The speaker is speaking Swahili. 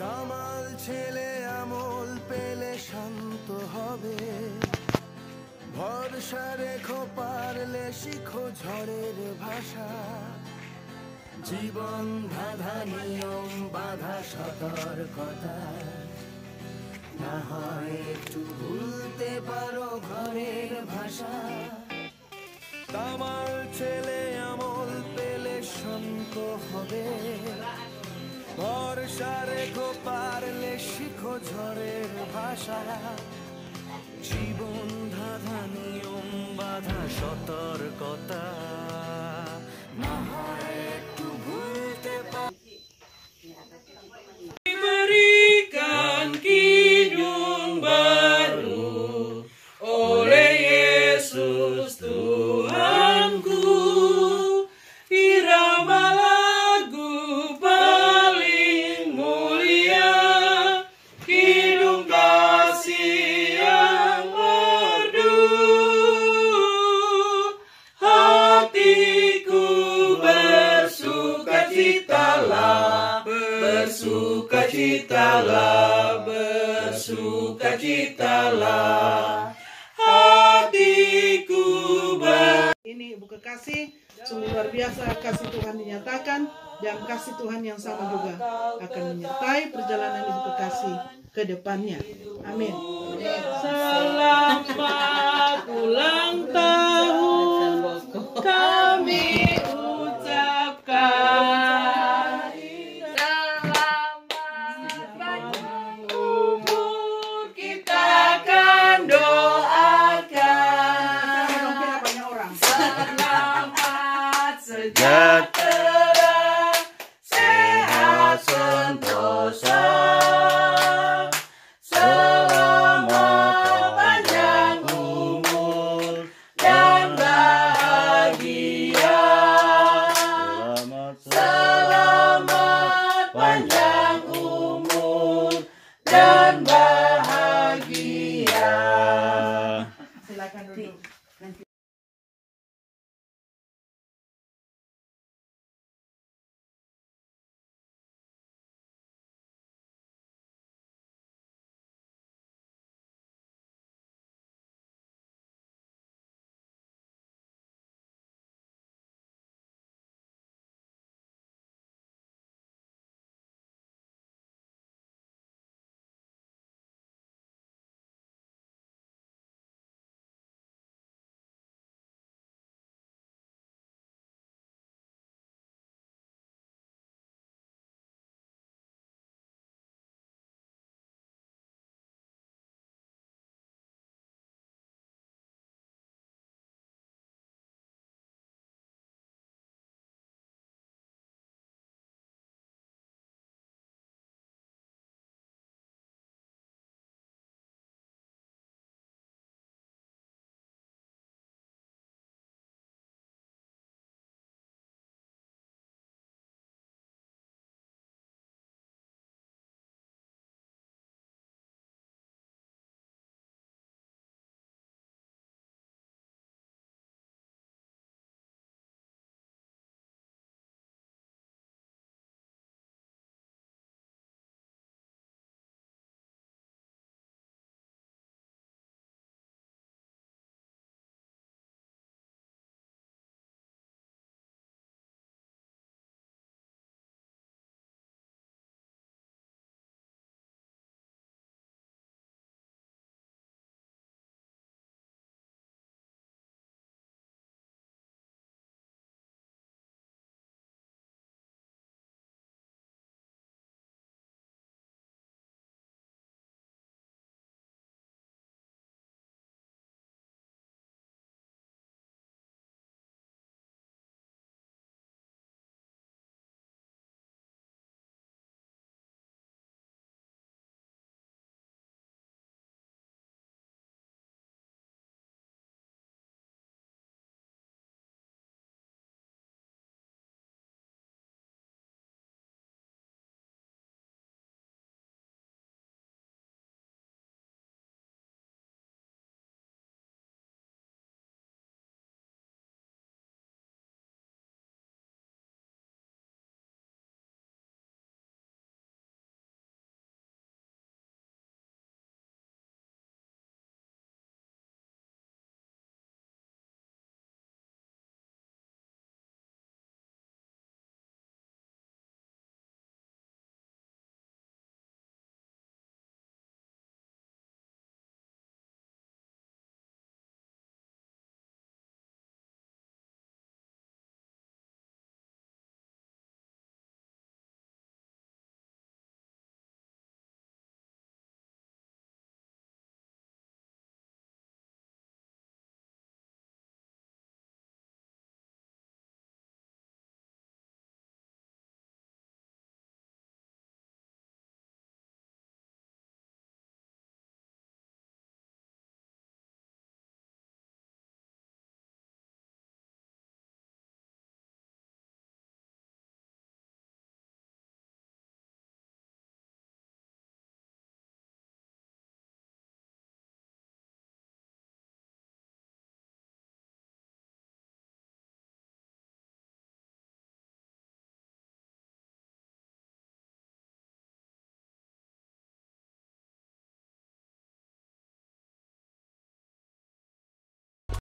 কামাল ছেলে আমল পেলে শান্ত হবে, ভরসা রেখো পারলে শিখো ঝড়ের ভাষা। জীবন ধাঁধা নিয়ম বাধা সতর্কতা, না হয় একটু ভুলতে পারো ঘরের ভাষা। কামাল ছেলে আমল পেলে শান্ত হবে, ভরসা রেখো পারলে শিখো ঝড়ের ভাষা। জীবন ধাঁধা নিয়ম বাধা সতর্কতা, না হয় একটু ভুলতে পারো। Diberikan kidung baru oleh Yesus Tuhanku, irama lagu paling mulia, kidung kasih yang merdu. Hatiku bersukacitalah, bersukacitalah, bersukacitalah, hatiku Ini Ibu Kekasih, sungguh luar biasa kasih Tuhan dinyatakan, dan kasih Tuhan yang sama juga akan menyertai perjalanan Ibu Kekasih ke depannya. Amin. Selamat ulang tahun kami ucapkan. Selamat umur kita akan doakan. Selamat sejahtera.